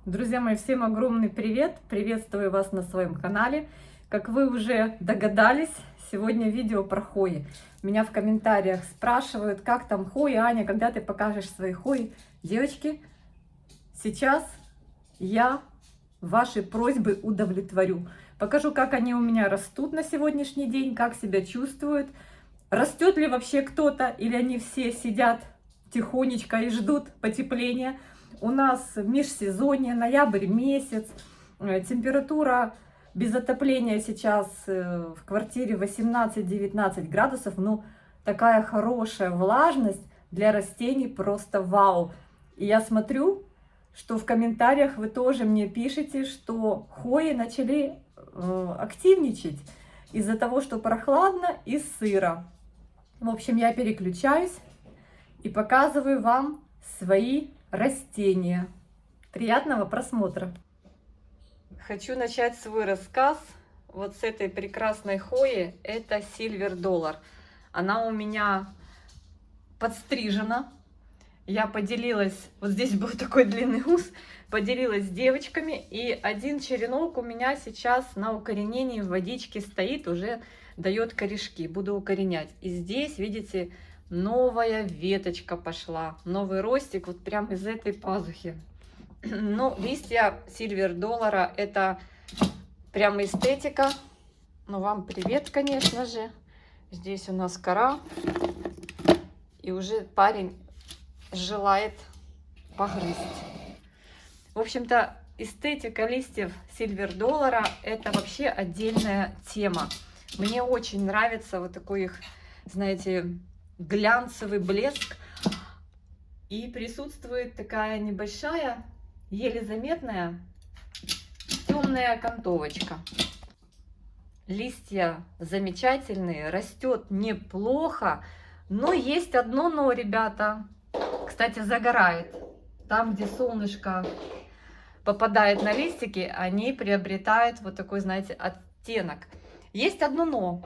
Друзья мои, всем огромный привет! Приветствую вас на своем канале. Как вы уже догадались, сегодня видео про хвои. Меня в комментариях спрашивают, как там хвои, Аня, когда ты покажешь свои хвои. Девочки, сейчас я ваши просьбы удовлетворю. Покажу, как они у меня растут на сегодняшний день, как себя чувствуют. Растет ли вообще кто-то, или они все сидят тихонечко и ждут потепления. У нас межсезонье, ноябрь месяц, температура без отопления сейчас в квартире 18-19 градусов, ну такая хорошая влажность для растений, просто вау. И я смотрю, что в комментариях вы тоже мне пишете, что хвои начали активничать из-за того, что прохладно и сыро. В общем, я переключаюсь и показываю вам свои растения. Приятного просмотра! Хочу начать свой рассказ вот с этой прекрасной хвои. Это Silver Dollar. Она у меня подстрижена. Я поделилась, вот здесь был такой длинный ус, поделилась с девочками. И один черенок у меня сейчас на укоренении в водичке стоит, уже дает корешки. Буду укоренять. И здесь, видите, новая веточка пошла, новый ростик вот прям из этой пазухи. Ну, листья Silver Dollar это прям эстетика. Ну, вам привет, конечно же. Здесь у нас кора. И уже парень желает погрызть. В общем-то, эстетика листьев Silver Dollar это вообще отдельная тема. Мне очень нравится вот такой их, знаете, глянцевый блеск, и присутствует такая небольшая, еле заметная темная окантовочка. Листья замечательные, растет неплохо, но есть одно но, ребята. Кстати, загорает. Там, где солнышко попадает на листики, они приобретают вот такой, знаете, оттенок. Есть одно но.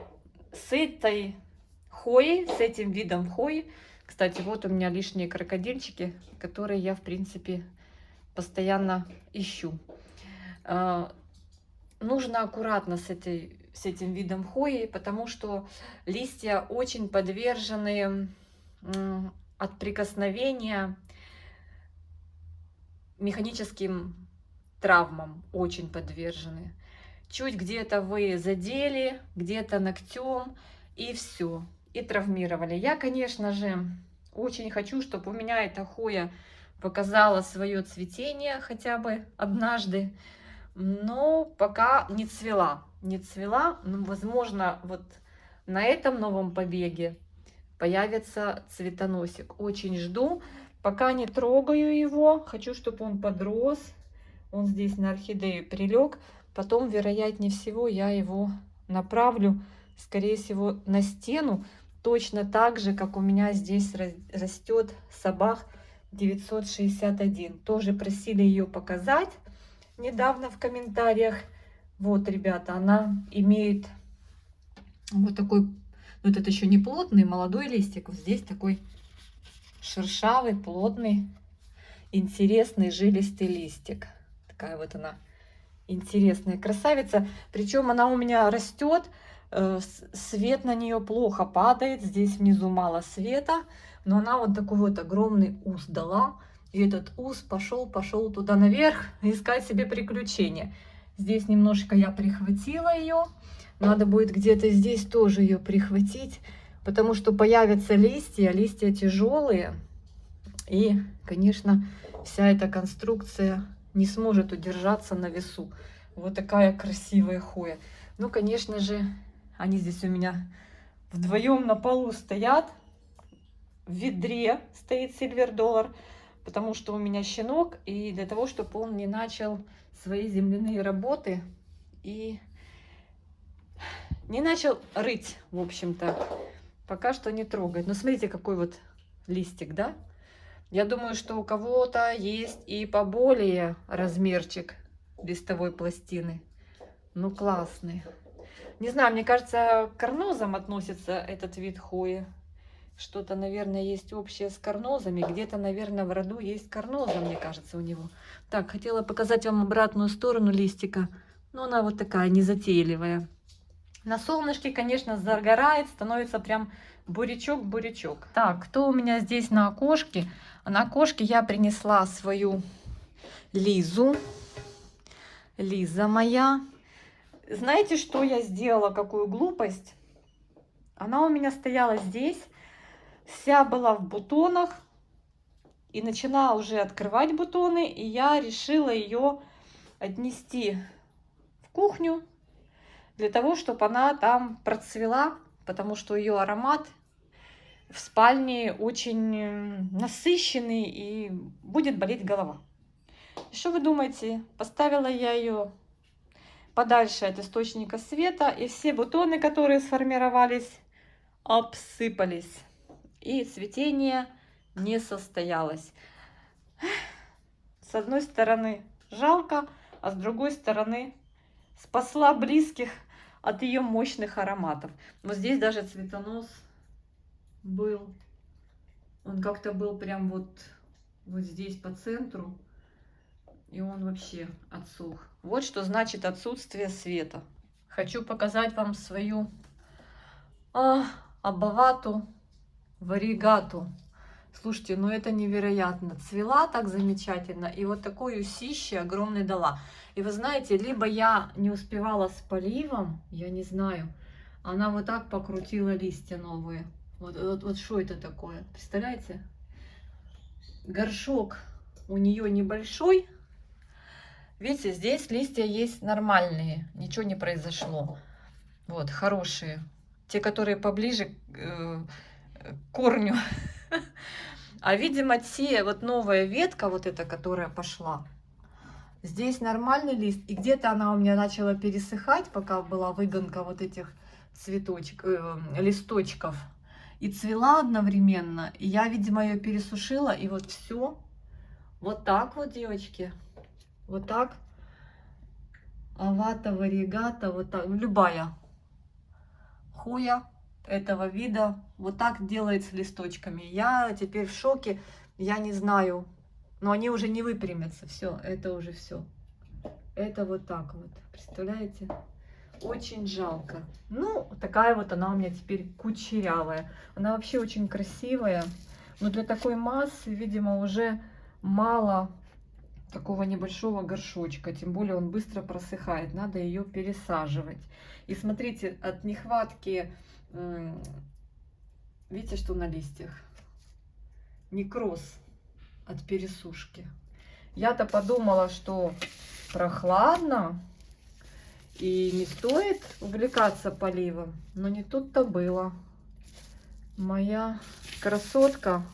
С этой хвои, с этим видом хвои, кстати, вот у меня лишние крокодильчики, которые я, в принципе, постоянно ищу. Нужно аккуратно с этим видом хвои, потому что листья очень подвержены от прикосновения механическим травмам, очень подвержены. Чуть где-то вы задели, где-то ногтем, и все, и травмировали. Я, конечно же, очень хочу, чтобы у меня эта хвоя показала свое цветение хотя бы однажды, но пока не цвела. Не цвела, но, возможно, вот на этом новом побеге появится цветоносик. Очень жду, пока не трогаю его. Хочу, чтобы он подрос. Он здесь на орхидею прилег. Потом, вероятнее всего, я его направлю, скорее всего, на стену. Точно так же, как у меня здесь растет Сабах 961. Тоже просили ее показать недавно в комментариях. Вот, ребята, она имеет вот такой, вот это еще не плотный, молодой листик. Вот здесь такой шершавый, плотный, интересный, жилистый листик. Такая вот она интересная красавица. Причем она у меня растет, свет на нее плохо падает. Здесь внизу мало света, но она вот такой вот огромный ус дала. И этот ус пошел туда наверх искать себе приключения. Здесь немножко я прихватила ее. Надо будет где-то здесь тоже ее прихватить, потому что появятся листья. Листья тяжелые. И, конечно, вся эта конструкция не сможет удержаться на весу. Вот такая красивая хвоя. Ну, конечно же, они здесь у меня вдвоем на полу стоят. В ведре стоит Silver Dollar, потому что у меня щенок. И для того, чтобы он не начал свои земляные работы и не начал рыть, в общем-то. Пока что не трогает. Но смотрите, какой вот листик, да? Я думаю, что у кого-то есть и поболее размерчик листовой пластины. Ну, классный. Не знаю, мне кажется, к карнозам относится этот вид хвои. Что-то, наверное, есть общее с карнозами. Где-то, наверное, в роду есть карноза, мне кажется, у него. Так, хотела показать вам обратную сторону листика. Но она вот такая незатейливая. На солнышке, конечно, загорает, становится прям бурячок-бурячок. Так, кто у меня здесь на окошке? На окошке я принесла свою Лизу. Лиза моя. Знаете, что я сделала? Какую глупость? Она у меня стояла здесь, вся была в бутонах. И начала уже открывать бутоны. И я решила ее отнести в кухню. Для того, чтобы она там процвела. Потому что ее аромат в спальне очень насыщенный. И будет болеть голова. И что вы думаете? Поставила я ее подальше от источника света, и все бутоны, которые сформировались, обсыпались. И цветение не состоялось. С одной стороны жалко, а с другой стороны спасла близких от ее мощных ароматов. Вот здесь даже цветонос был. Он как-то был прям вот здесь по центру. И он вообще отсох. Вот что значит отсутствие света. Хочу показать вам свою аббавату варигату. Слушайте, ну это невероятно. Цвела так замечательно. И вот такое усище огромное дала. И вы знаете, либо я не успевала с поливом, я не знаю. Она вот так покрутила листья новые. Вот что это такое? Представляете? Горшок у нее небольшой. Видите, здесь листья есть нормальные, ничего не произошло. Вот, хорошие. Те, которые поближе к корню. А, видимо, вот новая ветка, вот эта, которая пошла, здесь нормальный лист. И где-то она у меня начала пересыхать, пока была выгонка вот этих листочков. И цвела одновременно. И я, видимо, ее пересушила. И вот все. Вот так вот, девочки. Вот так. Авата, варигата, вот так. Любая хуя этого вида вот так делает с листочками. Я теперь в шоке. Я не знаю. Но они уже не выпрямятся. Все, это уже все. Это вот так вот. Представляете? Очень жалко. Ну, такая вот она у меня теперь кучерявая. Она вообще очень красивая. Но для такой массы, видимо, уже мало такого небольшого горшочка, тем более он быстро просыхает, надо ее пересаживать. И смотрите, от нехватки, видите, что на листьях? Некроз от пересушки. Я-то подумала, что прохладно и не стоит увлекаться поливом, но не тут-то было. Моя красотка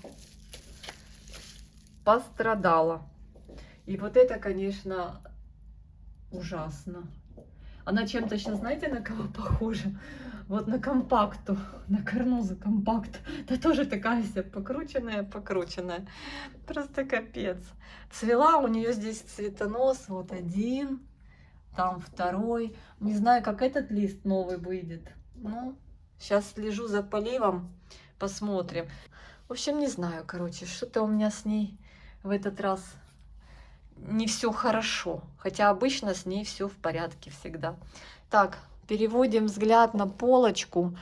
пострадала. И вот это, конечно, ужасно. Она чем-то сейчас, знаете, на кого похожа? Вот на компакту, на карнозу компакт. Да тоже такая вся покрученная. Просто капец. Цвела у нее здесь цветонос. Вот один, там второй. Не знаю, как этот лист новый выйдет. Ну, сейчас слежу за поливом, посмотрим. В общем, не знаю, короче, что-то у меня с ней в этот раз не все хорошо, хотя обычно с ней все в порядке всегда. Так, переводим взгляд на полочку.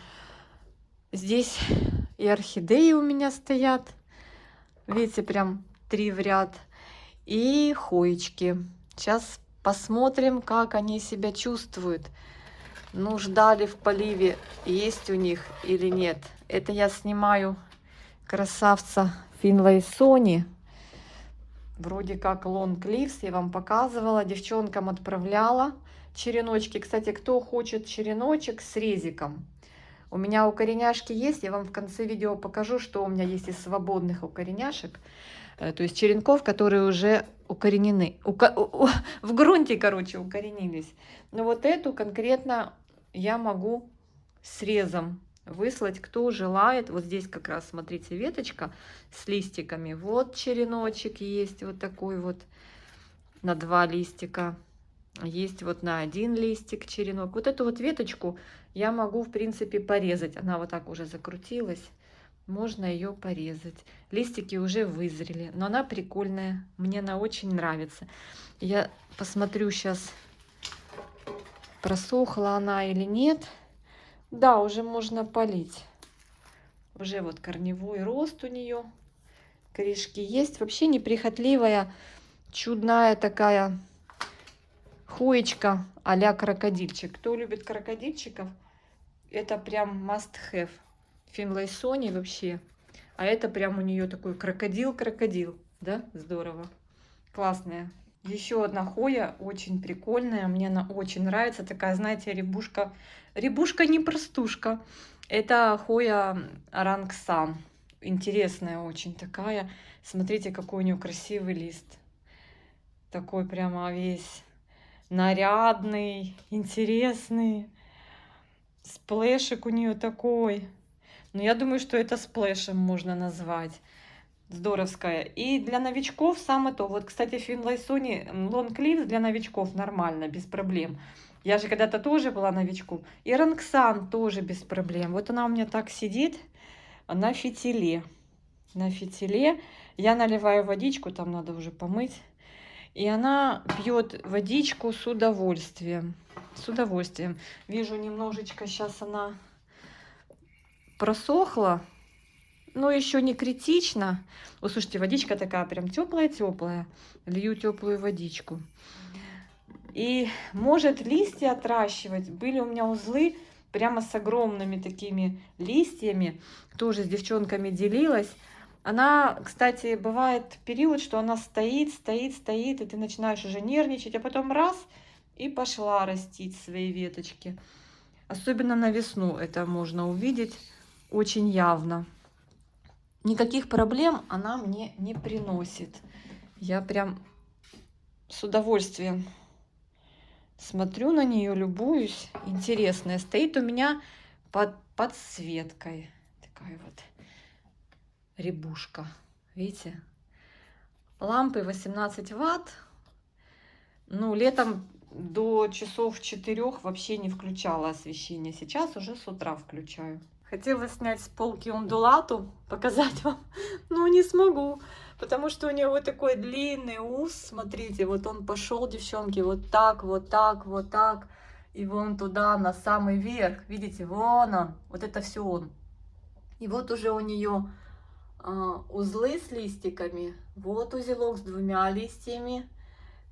Здесь и орхидеи у меня стоят, видите, прям 3 в ряд, и хоечки. Сейчас посмотрим, как они себя чувствуют. Нужда ли в поливе, есть у них или нет. Это я снимаю красавца Финлей Сони. Вроде как Long Leaves, я вам показывала, девчонкам отправляла череночки. Кстати, кто хочет череночек с резиком, у меня укореняшки есть, я вам в конце видео покажу, что у меня есть из свободных укореняшек, то есть черенков, которые уже укоренены, в грунте, короче, укоренились. Но вот эту конкретно я могу срезом выслать, кто желает. Вот здесь как раз, смотрите, веточка с листиками. Вот череночек есть вот такой вот на 2 листика. Есть вот на 1 листик черенок. Вот эту вот веточку я могу, в принципе, порезать. Она вот так уже закрутилась. можно ее порезать. Листики уже вызрели, но она прикольная, мне она очень нравится. Я посмотрю сейчас, просохла она или нет. Да, уже можно полить. Уже вот корневой рост у нее, корешки есть. Вообще неприхотливая, чудная такая хоечка а-ля крокодильчик. Кто любит крокодильчиков, это прям must have. Финлайсони вообще. А это прям у нее такой крокодил-крокодил. Да? Здорово. Классная. Еще одна хоя, очень прикольная. Мне она очень нравится. Такая, знаете, рябушка. Рябушка не простушка. Это хоя Рангсан. Интересная очень такая. Смотрите, какой у нее красивый лист. Такой прямо весь нарядный, интересный. Сплэшик у нее такой. Но я думаю, что это сплэшем можно назвать. Здоровская. И для новичков самое то. Вот, кстати, Финлайсони лонг-лив для новичков нормально, без проблем. Я же когда-то тоже была новичком. И Рангсан тоже без проблем. Вот она у меня так сидит на фитиле. На фитиле. Я наливаю водичку, там надо уже помыть. И она пьет водичку с удовольствием. С удовольствием. Вижу, немножечко сейчас она просохла. Но еще не критично. О, слушайте, водичка такая прям теплая-теплая. Лью теплую водичку. И может листья отращивать. Были у меня узлы прямо с огромными такими листьями. Тоже с девчонками делилась. Она, кстати, бывает период, что она стоит, и ты начинаешь уже нервничать, а потом раз, и пошла растить свои веточки. Особенно на весну это можно увидеть очень явно. Никаких проблем она мне не приносит. Я прям с удовольствием смотрю на нее, любуюсь. Интересная. Стоит у меня под подсветкой. Такая вот рябушка. Видите? Лампы 18 ватт. Ну, летом до часов 4 вообще не включала освещение. Сейчас уже с утра включаю. Хотела снять с полки ундулату, показать вам, но не смогу, потому что у него вот такой длинный ус, смотрите, вот он пошел, девчонки, вот так, вот так, вот так, и вон туда, на самый верх, видите, вон он, вот это все он. И вот уже у нее узлы с листиками, вот узелок с 2 листьями,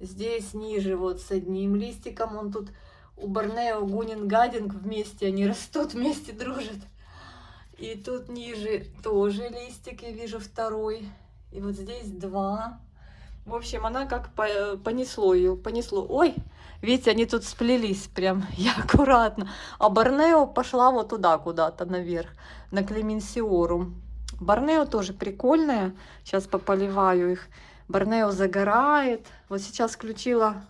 здесь ниже вот с 1 листиком, он тут у Борнео Гунин-Гадинг вместе, они растут, вместе дружат. И тут ниже тоже листик, я вижу 2. И вот здесь 2. В общем, она как понесло ее, понесло. Ой, видите, они тут сплелись прям, я аккуратно. А Борнео пошла вот туда куда-то наверх, на Клеменсиорум. Борнео тоже прикольная. Сейчас пополиваю их. Борнео загорает. Вот сейчас включила...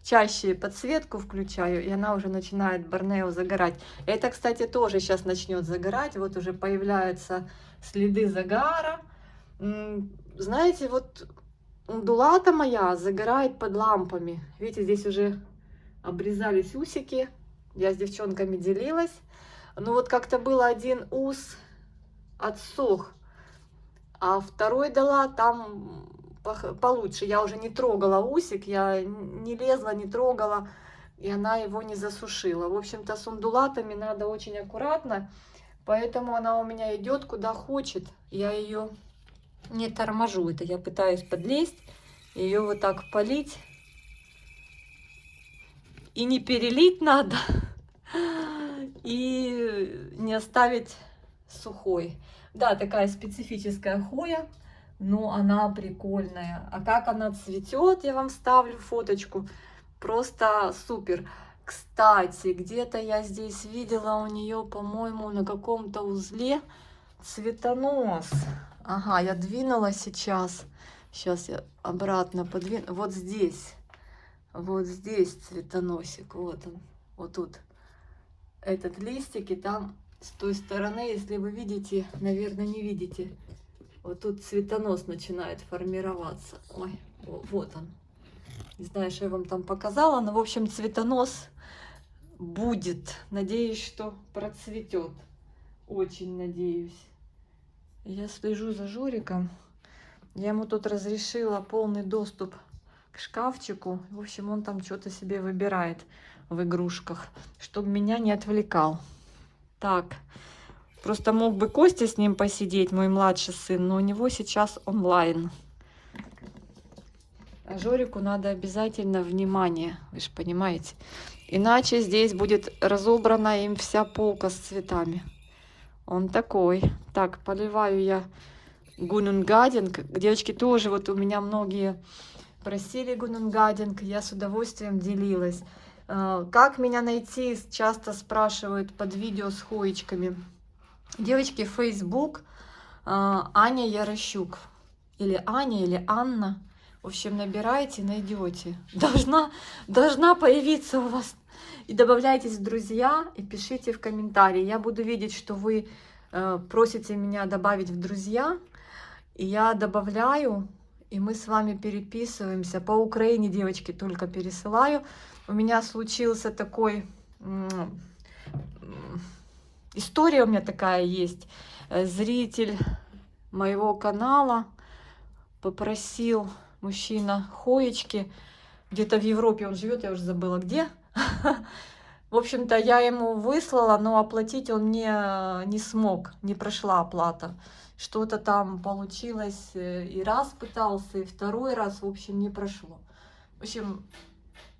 Чаще подсветку включаю, и она уже начинает Борнео загорать. Это, кстати, тоже сейчас начнет загорать. Вот уже появляются следы загара. Знаете, вот ундулата моя загорает под лампами. Видите, здесь уже обрезались усики. Я с девчонками делилась. Ну вот как-то был 1 ус отсох, а 2 дала, там получше. Я уже не трогала усик, я не лезла, не трогала, и она его не засушила. В общем-то, с ундулатами надо очень аккуратно, поэтому она у меня идет куда хочет. Я ее не торможу, это я пытаюсь подлезть, ее вот так полить. И не перелить надо, и не оставить сухой. Да, такая специфическая хоя. Ну, она прикольная. А как она цветет, я вам вставлю фоточку. Просто супер. Кстати, где-то я здесь видела у нее, по-моему, на каком-то узле цветонос. Ага, я двинула сейчас. Сейчас я обратно подвину. Вот здесь. Вот здесь цветоносик. Вот он. Вот тут. Этот листик. И там с той стороны, если вы видите, наверное, не видите. Вот тут цветонос начинает формироваться. Ой, вот он. Не знаю, что я вам там показала, но, в общем, цветонос будет. Надеюсь, что процветет. Очень надеюсь. Я слежу за Жориком. Я ему тут разрешила полный доступ к шкафчику. В общем, он там что-то себе выбирает в игрушках, чтобы меня не отвлекал. Так, просто мог бы Костя с ним посидеть, мой младший сын, но у него сейчас онлайн. А Жорику надо обязательно внимание, вы же понимаете. Иначе здесь будет разобрана им вся полка с цветами. Он такой. Так, поливаю я гунунгадинг. Девочки, тоже вот у меня многие просили гунунгадинг, я с удовольствием делилась. Как меня найти, часто спрашивают под видео с хоечками. Девочки, Facebook, Аня Ярощук. Или Аня, или Анна. В общем, набирайте, найдете. Должна появиться у вас. И добавляйтесь в друзья и пишите в комментарии. Я буду видеть, что вы просите меня добавить в друзья. И я добавляю, и мы с вами переписываемся. По Украине, девочки, только пересылаю. У меня случился такой... История у меня такая есть. Зритель моего канала попросил мужчина хоечки. Где-то в Европе он живет, я уже забыла где. В общем-то, я ему выслала, но оплатить он мне не смог, не прошла оплата. Что-то там получилось, и раз пытался, и второй раз, в общем, не прошло. В общем,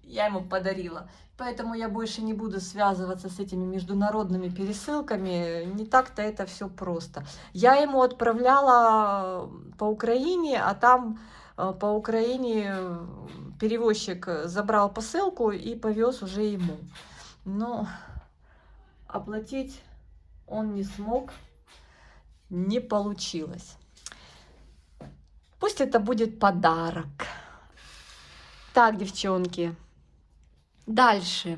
я ему подарила. Поэтому я больше не буду связываться с этими международными пересылками. Не так-то это все просто. Я ему отправляла по Украине, а там по Украине перевозчик забрал посылку и повез уже ему. Но оплатить он не смог, не получилось. Пусть это будет подарок. Так, девчонки. Дальше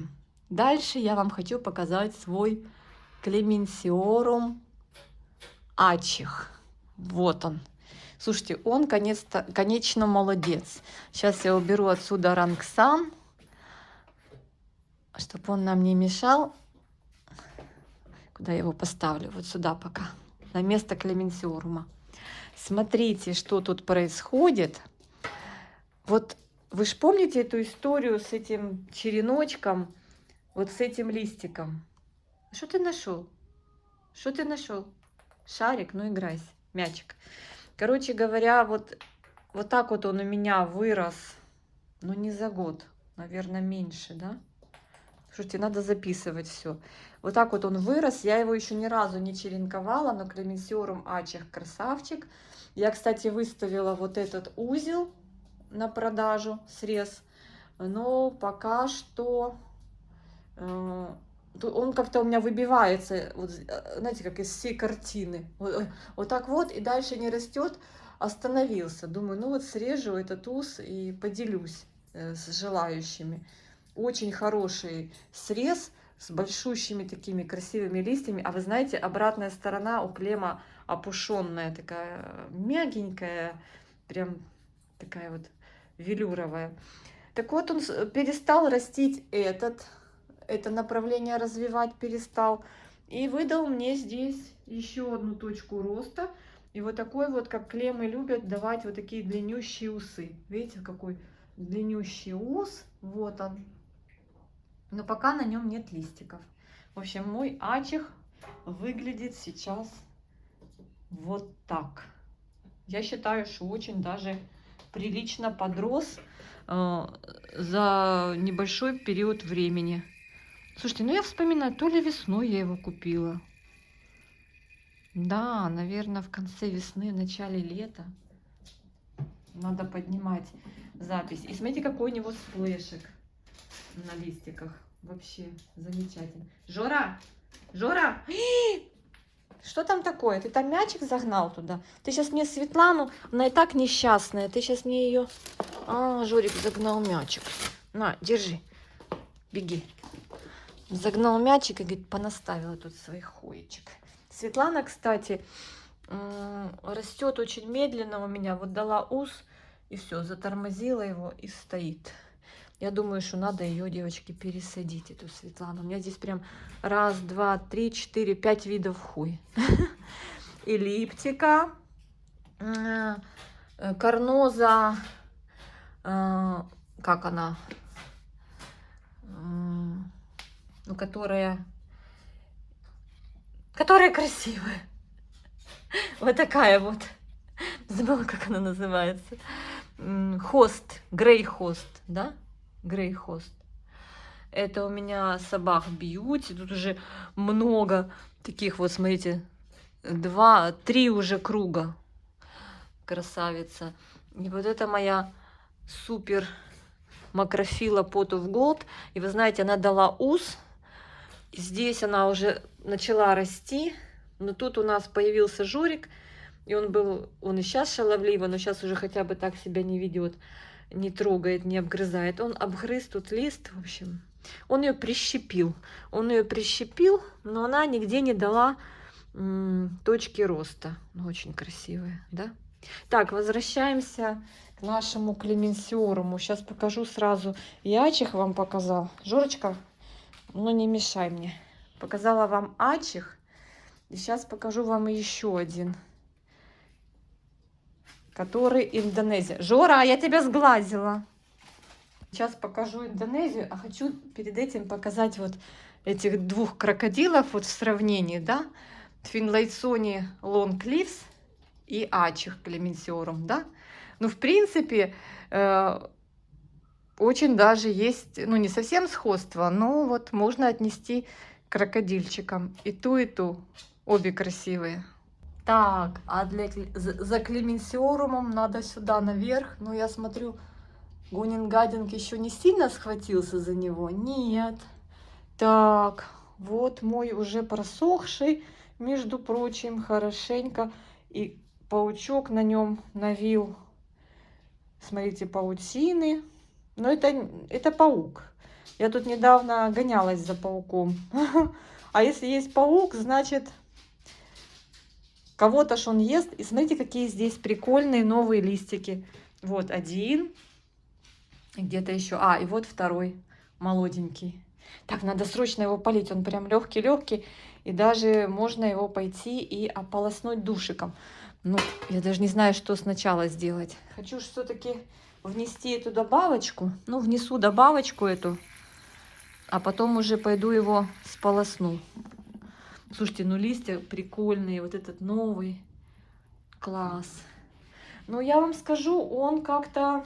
я вам хочу показать свой Клеменсиорум Ачих. Вот он. Слушайте, он конечно молодец. Сейчас я уберу отсюда Рангсан, чтобы он нам не мешал. Куда я его поставлю? Вот сюда пока, на место Клеменсиорума. Смотрите, что тут происходит. Вот вы же помните эту историю с этим череночком, вот с этим листиком? Что ты нашел? Что ты нашел? Шарик? Ну играйся, мячик. Короче говоря, вот так вот он у меня вырос, ну не за год, наверное, меньше, да? Слушайте, надо записывать все. Вот так вот он вырос, я его еще ни разу не черенковала, но Клеменсиорум Ачих красавчик. Я, кстати, выставила вот этот узел на продажу, срез, но пока что он как-то у меня выбивается, вот, знаете, как из всей картины. Вот так вот, и дальше не растет, остановился. Думаю, ну вот срежу этот уз и поделюсь с желающими. Очень хороший срез с большущими такими красивыми листьями. А вы знаете, обратная сторона у клема опушенная, такая мягенькая, прям такая вот велюровая. Так вот, он перестал растить это направление развивать перестал. И выдал мне здесь еще одну точку роста. И вот такой вот, как клеммы любят давать вот такие длиннющие усы. Видите, какой длиннющий ус. Вот он. Но пока на нем нет листиков. В общем, мой Ачих выглядит сейчас вот так. Я считаю, что очень даже прилично подрос за небольшой период времени. Слушайте, ну я вспоминаю, то ли весной я его купила. Да, наверное, в конце весны, начале лета. Надо поднимать запись. И смотрите, какой у него сплэшек на листиках. Вообще замечательно. Жора! Жора! Что там такое? Ты там мячик загнал туда? Ты сейчас мне Светлану, она и так несчастная. Ты сейчас мне ее... А, Жорик загнал мячик. На, держи. Беги. Загнал мячик и, говорит, понаставила тут своих хоечек. Светлана, кстати, растет очень медленно у меня. Вот дала уз и все, затормозила его и стоит. Я думаю, что надо ее, девочки, пересадить, эту Светлану. У меня здесь прям 1, 2, 3, 4, 5 видов хуй. эллиптика, карноза, как она, ну, которая красивая. Вот такая вот. Забыла, как она называется. Хост, грей хост, да? Грей хост. Это у меня собак бьюти. Тут уже много таких вот, смотрите, 2-3 уже круга. Красавица. И вот это моя супер макрофила Pot of Gold. И вы знаете, она дала ус. Здесь она уже начала расти. Но тут у нас появился Жорик. И он и сейчас шаловливый, но сейчас уже хотя бы так себя не ведет, не трогает, не обгрызает. Он обгрыз тут лист, в общем. Он ее прищепил. Но она нигде не дала точки роста. Очень красивая, да? Так, возвращаемся к нашему клеменсиоруму. Сейчас покажу сразу. Я ачих вам показал. Жорочка, ну не мешай мне. Показала вам ачих. И сейчас покажу вам еще один. Который Индонезия. Жора, я тебя сглазила. Сейчас покажу Индонезию, а хочу перед этим показать вот этих двух крокодилов вот в сравнении, да? Финлайсони Long Leaves и ачих клеменсиорум, да? Ну, в принципе, очень даже есть, ну, не совсем сходство, но вот можно отнести к крокодильчикам. И ту, обе красивые. Так, а за клеменсиорумом надо сюда наверх. Но я смотрю, Гунин-Гадинг еще не сильно схватился за него. Нет. Так, вот мой уже просохший, между прочим, хорошенько. И паучок на нем навил. Смотрите, паутины. Но это паук. Я тут недавно гонялась за пауком. А если есть паук, значит... Кого-то ж он ест. И смотрите, какие здесь прикольные новые листики. Вот один. Где-то еще. И вот второй молоденький. Так, надо срочно его полить. Он прям легкий-легкий. И даже можно его пойти и ополоснуть душиком. Ну, я даже не знаю, что сначала сделать. Хочу все-таки внести эту добавочку. Ну, внесу добавочку эту. А потом уже пойду его сполосну. Слушайте, ну листья прикольные, вот этот новый, класс. Но я вам скажу, он как-то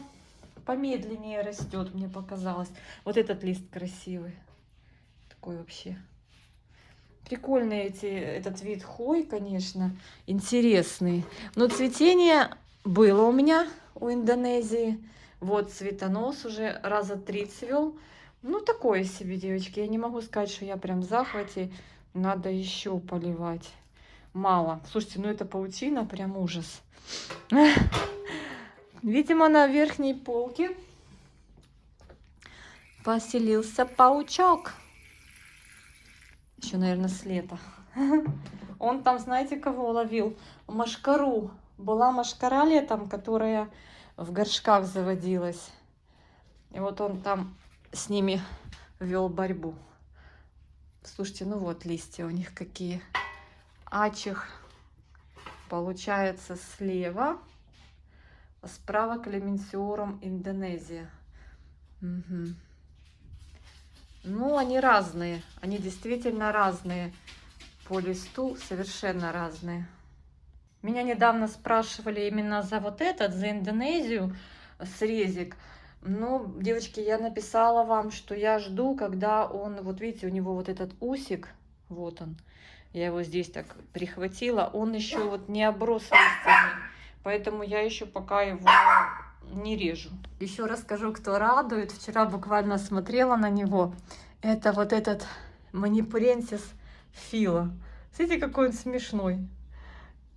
помедленнее растет, мне показалось. Вот этот лист красивый, такой вообще. Прикольный этот вид хвой, конечно, интересный. Но цветение было у меня у Индонезии. Вот цветонос уже раза 3 цвел. Ну, такое себе, девочки. Я не могу сказать, что я прям в захвате. Надо еще поливать. Мало. Слушайте, ну это паутина, прям ужас. Видимо, на верхней полке поселился паучок. Еще, наверное, с лета. Он там, знаете, кого ловил? Мошкару. Была мошкара летом, которая в горшках заводилась. И вот он там с ними вел борьбу. Слушайте, ну вот листья у них какие. Ачих получается слева, а справа клеменсиорум Индонезия. Угу. Ну, они разные. Они действительно разные. По листу совершенно разные. Меня недавно спрашивали именно за вот этот, за Индонезию, срезик. Ну, девочки, я написала вам, что я жду, когда он, вот видите, у него вот этот усик, вот он, я его здесь так прихватила, он еще вот не оброс листьями, поэтому я еще пока его не режу. Еще расскажу, кто радует. Вчера буквально смотрела на него. Это вот этот Манипуренсис фила. Смотрите, какой он смешной.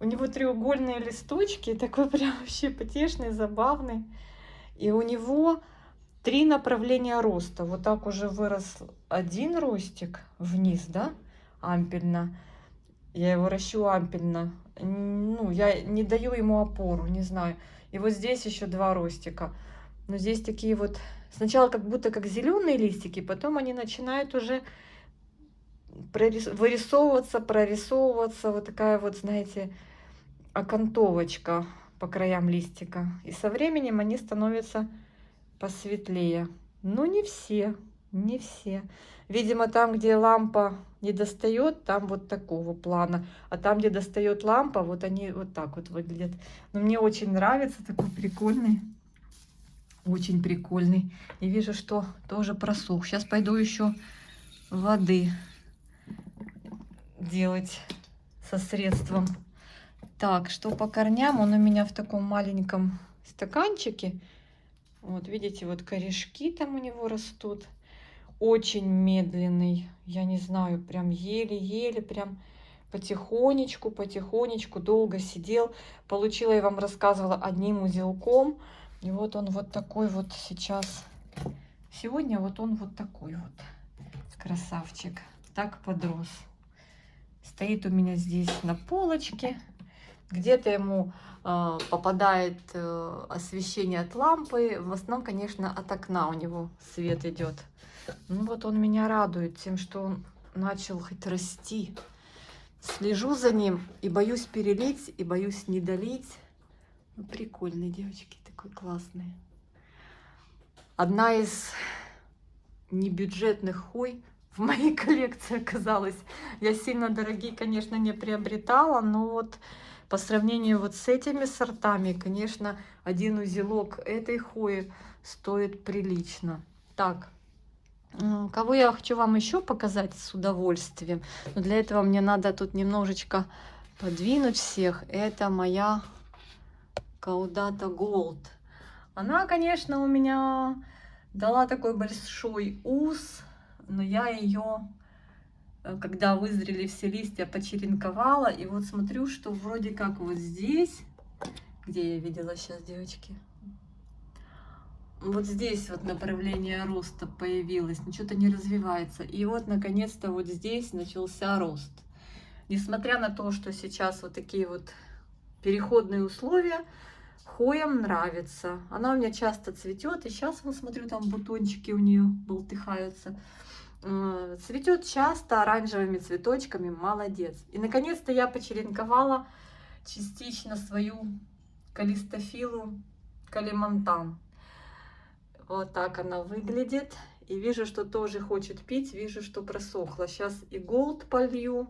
У него треугольные листочки, такой прям вообще потешный, забавный. И у него 3 направления роста. Вот так уже вырос один ростик вниз, да, ампельно. Я его ращу ампельно. Ну, я не даю ему опору, не знаю. И вот здесь еще 2 ростика. Но здесь такие вот, сначала как будто как зеленые листики, потом они начинают уже вырисовываться, прорисовываться. Вот такая вот, знаете, окантовочка по краям листика. И со временем они становятся посветлее. Но не все, не все. Видимо, там, где лампа не достает, там вот такого плана. А там, где достает лампа, вот они вот так вот выглядят. Но мне очень нравится, такой прикольный. Очень прикольный. И вижу, что тоже просох. Сейчас пойду еще воды делать со средством. Так, что по корням? Он у меня в таком маленьком стаканчике. Вот, видите, вот корешки там у него растут. Очень медленный. Я не знаю, прям еле-еле, прям потихонечку, потихонечку. Долго сидел. Получила, я вам рассказывала, одним узелком. И вот он вот такой вот сейчас. Сегодня вот он вот такой вот. Красавчик. Так подрос. Стоит у меня здесь на полочке. Где-то ему попадает освещение от лампы. В основном, конечно, от окна у него свет идет. Ну вот он меня радует тем, что он начал хоть расти. Слежу за ним и боюсь перелить, и боюсь не долить. Ну, прикольный, девочки, такой классный. Одна из небюджетных хой в моей коллекции оказалась. Я сильно дорогие, конечно, не приобретала, но вот по сравнению вот с этими сортами, конечно, один узелок этой хои стоит прилично. Так, кого я хочу вам еще показать с удовольствием. Но для этого мне надо тут немножечко подвинуть всех. Это моя Caudata Gold. Она, конечно, у меня дала такой большой ус, но я ее, когда вызрели все листья, почеренковала. И вот смотрю, что вроде как вот здесь, где я видела сейчас, девочки, вот здесь вот направление роста появилось, но что-то не развивается. И вот, наконец-то, вот здесь начался рост. Несмотря на то, что сейчас вот такие вот переходные условия, хоям нравится. Она у меня часто цветет. И сейчас, вот смотрю, там бутончики у нее болтыхаются. Цветет часто оранжевыми цветочками. Молодец. И, наконец-то, я почеренковала частично свою калистофилу калимантан. Вот так она выглядит. И вижу, что тоже хочет пить. Вижу, что просохла. Сейчас и голд полью,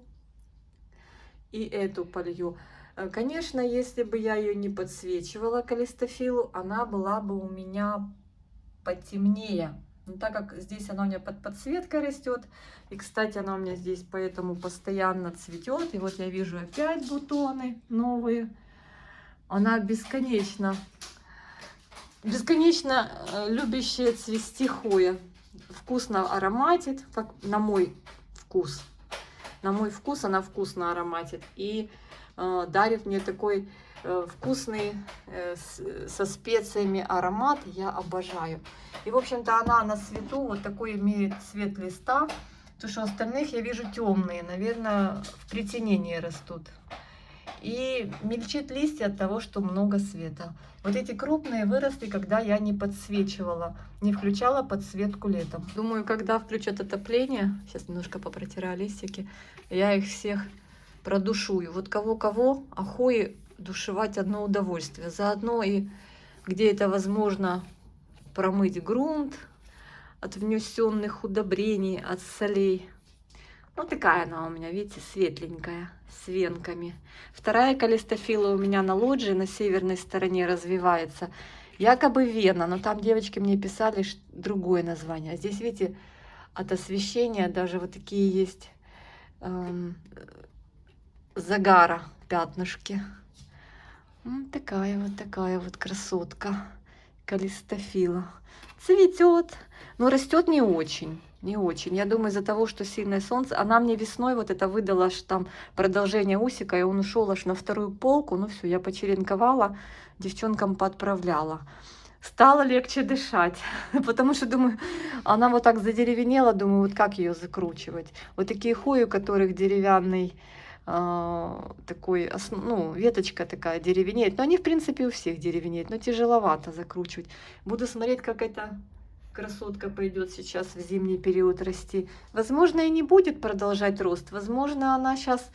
и эту полью. Конечно, если бы я ее не подсвечивала, калистофилу, она была бы у меня потемнее. Но так как здесь она у меня под подсветкой растет. И, кстати, она у меня здесь поэтому постоянно цветет. И вот я вижу опять бутоны новые. Она бесконечно любящая цвести хоя. Вкусно ароматит, как на мой вкус. На мой вкус она вкусно ароматит. И дарит мне такой вкусный со специями аромат. Я обожаю. И, в общем-то, она на свету вот такой имеет цвет листа. Потому что у остальных я вижу темные. Наверное, в притенении растут. И мельчит листья от того, что много света. Вот эти крупные выросли, когда я не подсвечивала, не включала подсветку летом. Думаю, когда включат отопление, сейчас немножко попротираю листики, я их всех продушую. Вот кого-кого, а хои душевать одно удовольствие. Заодно и где это возможно промыть грунт от внесенных удобрений, от солей. Вот такая она у меня, видите, светленькая, с венками. Вторая калистофила у меня на лоджии, на северной стороне развивается. Якобы вена, но там девочки мне писали другое название. А здесь, видите, от освещения даже вот такие есть загара пятнышки. Такая вот красотка калистофила. Цветет, но растет не очень. Не очень. Я думаю, из-за того, что сильное солнце. Она мне весной вот это выдала аж там продолжение усика, и он ушел аж на вторую полку. Ну все, я почеренковала, девчонкам подправляла. Стало легче дышать, потому что, думаю, она вот так задеревенела, думаю, вот как ее закручивать. Вот такие хои, у которых деревянный такой, ну, веточка такая деревенеет. Но они, в принципе, у всех деревенеют, но тяжеловато закручивать. Буду смотреть, как эта красотка пойдет сейчас в зимний период расти. Возможно, и не будет продолжать рост. Возможно, она сейчас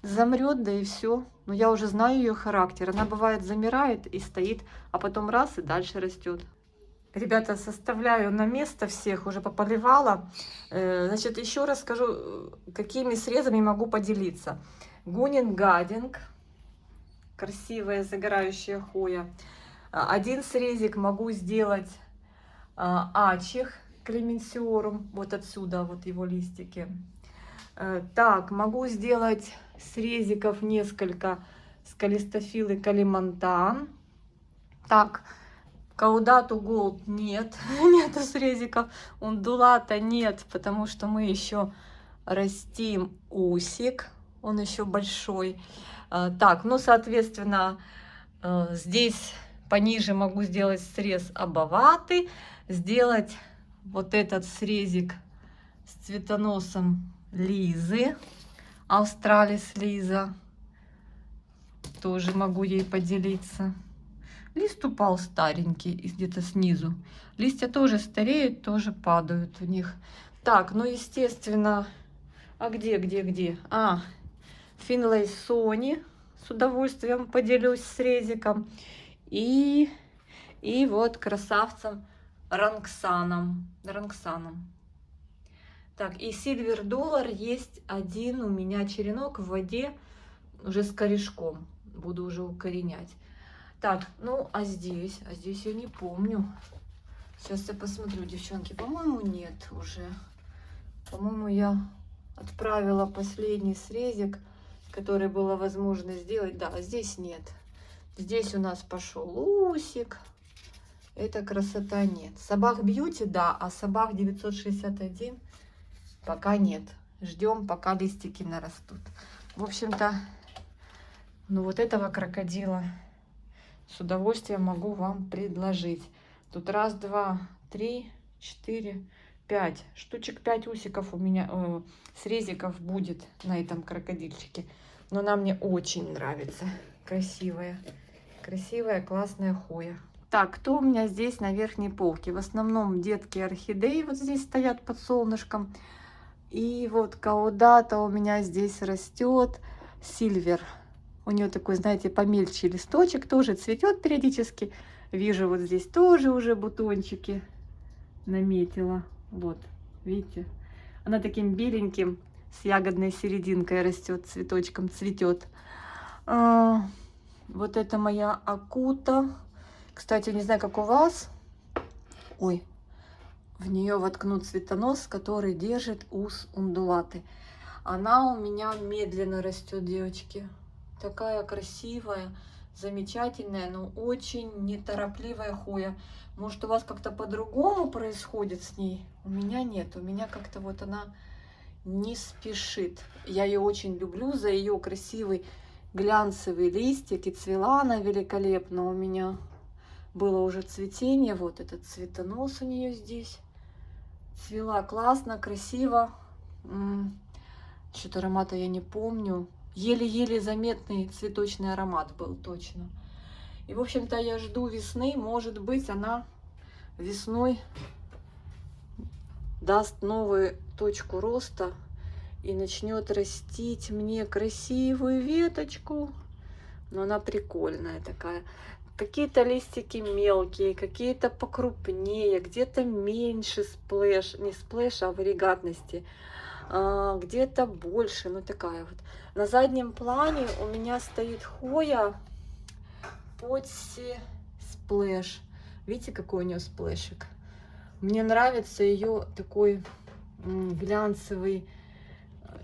замрет, да и все. Но я уже знаю ее характер. Она бывает замирает и стоит, а потом раз и дальше растет. Ребята, составляю на место всех, уже пополивала. Значит, еще раз скажу, какими срезами могу поделиться. Гунин Гадинг, красивая загорающая хвоя. Один срезик могу сделать Ачих Клеменсиорум, вот отсюда вот его листики. Так, могу сделать срезиков несколько Скалистофилы Калимантан. Так, Каудату Голд нет, нету срезиков. Ундулата нет, потому что мы еще растим усик, он еще большой. Так, ну, соответственно, здесь пониже могу сделать срез Абаваты, сделать вот этот срезик с цветоносом Лизы, Австралис Лиза. Тоже могу ей поделиться. Лист упал старенький, где-то снизу. Листья тоже стареют, тоже падают в них. Так, ну, естественно, а где? Финлей Сони. С удовольствием поделюсь срезиком. И вот красавцем Рангсаном. Так, и Silver Dollar есть один у меня черенок в воде, уже с корешком. Буду уже укоренять. Так, ну, а здесь я не помню. Сейчас я посмотрю, девчонки. По-моему, нет уже. По-моему, я отправила последний срезик, который было возможно сделать. Да, здесь нет. Здесь у нас пошел усик. Это красота нет. Собак Бьюти, да, а собак 961 пока нет. Ждем, пока листики нарастут. В общем-то, ну, вот этого крокодила с удовольствием могу вам предложить. Тут раз, два, три, четыре, 5 штучек, 5 усиков у меня, срезиков будет на этом крокодильчике. Но она мне очень нравится. Красивая, классная хвоя. Так, кто у меня здесь на верхней полке? В основном детки орхидеи вот здесь стоят под солнышком. И вот Каудата у меня здесь растет. Сильвер. У нее такой, знаете, помельче листочек, тоже цветет периодически. Вижу, вот здесь тоже уже бутончики наметила. Вот, видите? Она таким беленьким, с ягодной серединкой растет, цветочком цветет. Вот это моя Акута. Кстати, не знаю, как у вас. Ой, в нее воткнут цветонос, который держит ус ундулаты. Она у меня медленно растет, девочки. Такая красивая, замечательная, но очень неторопливая хвоя. Может, у вас как-то по-другому происходит с ней? У меня нет. У меня как-то вот она не спешит. Я ее очень люблю за ее красивый глянцевый листик. И цвела она великолепно у меня. Было уже цветение. Вот этот цветонос у нее здесь. Цвела классно, красиво. Что-то аромата я не помню. Еле-еле заметный цветочный аромат был, точно. И, в общем-то, я жду весны. Может быть, она весной даст новую точку роста и начнет растить мне красивую веточку. Но она прикольная такая. Какие-то листики мелкие, какие-то покрупнее, где-то меньше сплэш, не сплэш, а варигатности. Где-то больше, ну такая вот. На заднем плане у меня стоит хвоя Потси Сплэш. Видите, какой у нее сплэшик? Мне нравится ее такой глянцевый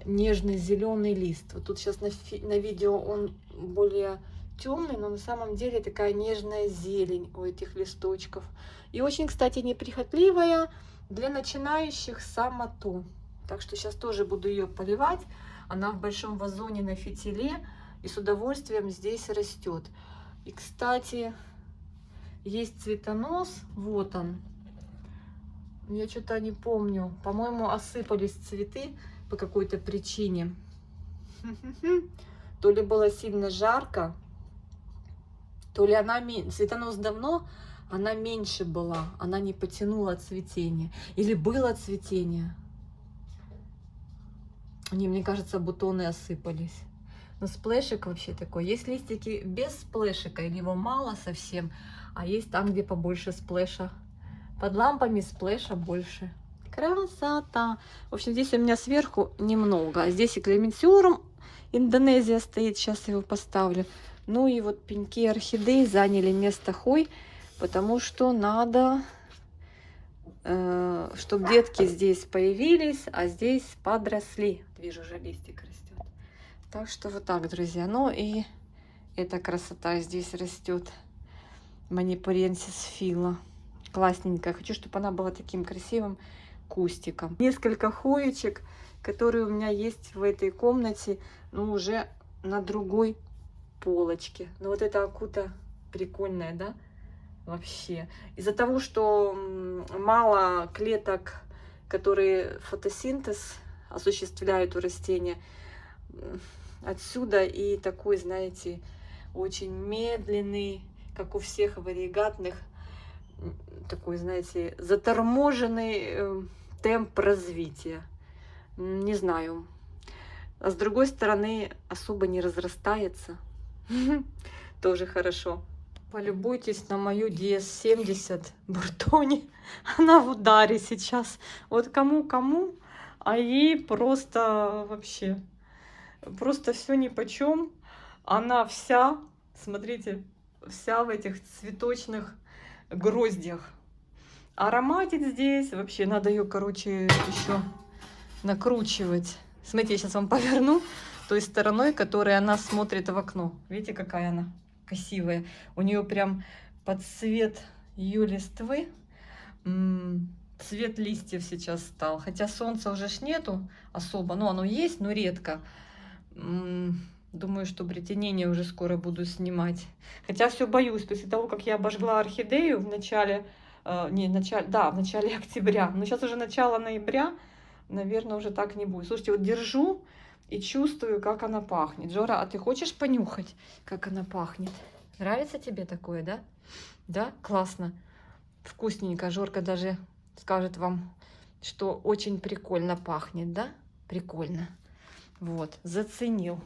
нежно-зеленый лист. Вот тут сейчас на видео он более темный, но на самом деле такая нежная зелень у этих листочков. И очень, кстати, неприхотливая для начинающих само то. Так что сейчас тоже буду ее поливать. Она в большом вазоне на фитиле и с удовольствием здесь растет. И, кстати, есть цветонос. Вот он. Я что-то не помню. По-моему, осыпались цветы по какой-то причине. То ли было сильно жарко, то ли она... Цветонос давно, она меньше была. Она не потянула цветение. Или было цветение. Не, мне кажется, бутоны осыпались. Но сплэшик вообще такой. Есть листики без сплэшика, или его мало совсем, а есть там, где побольше сплэша. Под лампами сплэша больше. Красота! В общем, здесь у меня сверху немного. Здесь и клементиорум Индонезия стоит. Сейчас его поставлю. Ну и вот пеньки орхидей заняли место хой, потому что надо, чтобы детки здесь появились, а здесь подросли. Вижу, уже листик растет. Так что вот так, друзья. Ну и эта красота здесь растет. Манипуренсис фила. Классненькая. Хочу, чтобы она была таким красивым кустиком. Несколько хоечек, которые у меня есть в этой комнате, но уже на другой полочке. Но вот эта акута прикольная, да? Вообще. Из-за того, что мало клеток, которые фотосинтез осуществляют у растения, отсюда и такой, знаете, очень медленный, как у всех варигатных, такой, знаете, заторможенный темп развития. Не знаю. А с другой стороны, особо не разрастается. Тоже хорошо. Полюбуйтесь на мою DS70 Буртони. Она в ударе сейчас. Вот кому-кому, а ей просто вообще. Просто все нипочем. Она вся, смотрите, вся в этих цветочных гроздьях. Ароматит здесь. Вообще надо ее, короче, еще накручивать. Смотрите, я сейчас вам поверну той стороной, которой она смотрит в окно. Видите, какая она красивая. У нее прям под цвет ее листвы цвет листьев сейчас стал. Хотя солнца уже ж нету особо. Ну, оно есть, но редко. Думаю, что притенение уже скоро буду снимать. Хотя все боюсь. После того, как я обожгла орхидею в начале... в начале октября. Но сейчас уже начало ноября. Наверное, уже так не будет. Слушайте, вот держу и чувствую, как она пахнет. Жора, а ты хочешь понюхать, как она пахнет? Нравится тебе такое, да? Да? Классно. Вкусненько. Жорка даже скажет вам, что очень прикольно пахнет, да? Прикольно. Вот, заценил.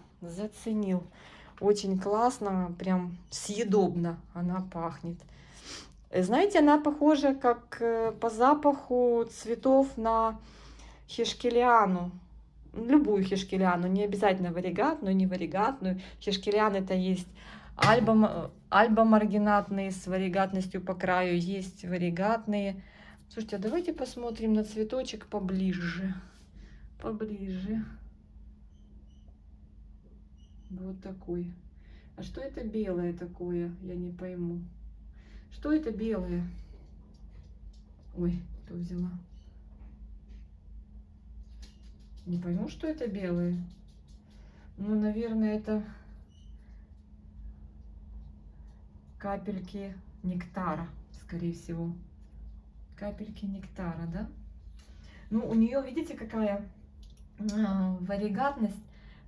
Очень классно, прям съедобно она пахнет. Знаете, она похожа как по запаху цветов на хишкелиану. Любую хишкелиану, не обязательно варигатную, не варигатную. Хишкелиан это есть альбомаргинатные с варигатностью по краю, есть варигатные. Слушайте, а давайте посмотрим на цветочек поближе. Поближе. Вот такой. А что это белое такое? Я не пойму. Что это белое? Ой, кто взяла? Не пойму, что это белое. Ну, наверное, это капельки нектара, скорее всего. Капельки нектара, да? Ну, у нее, видите, какая варигатность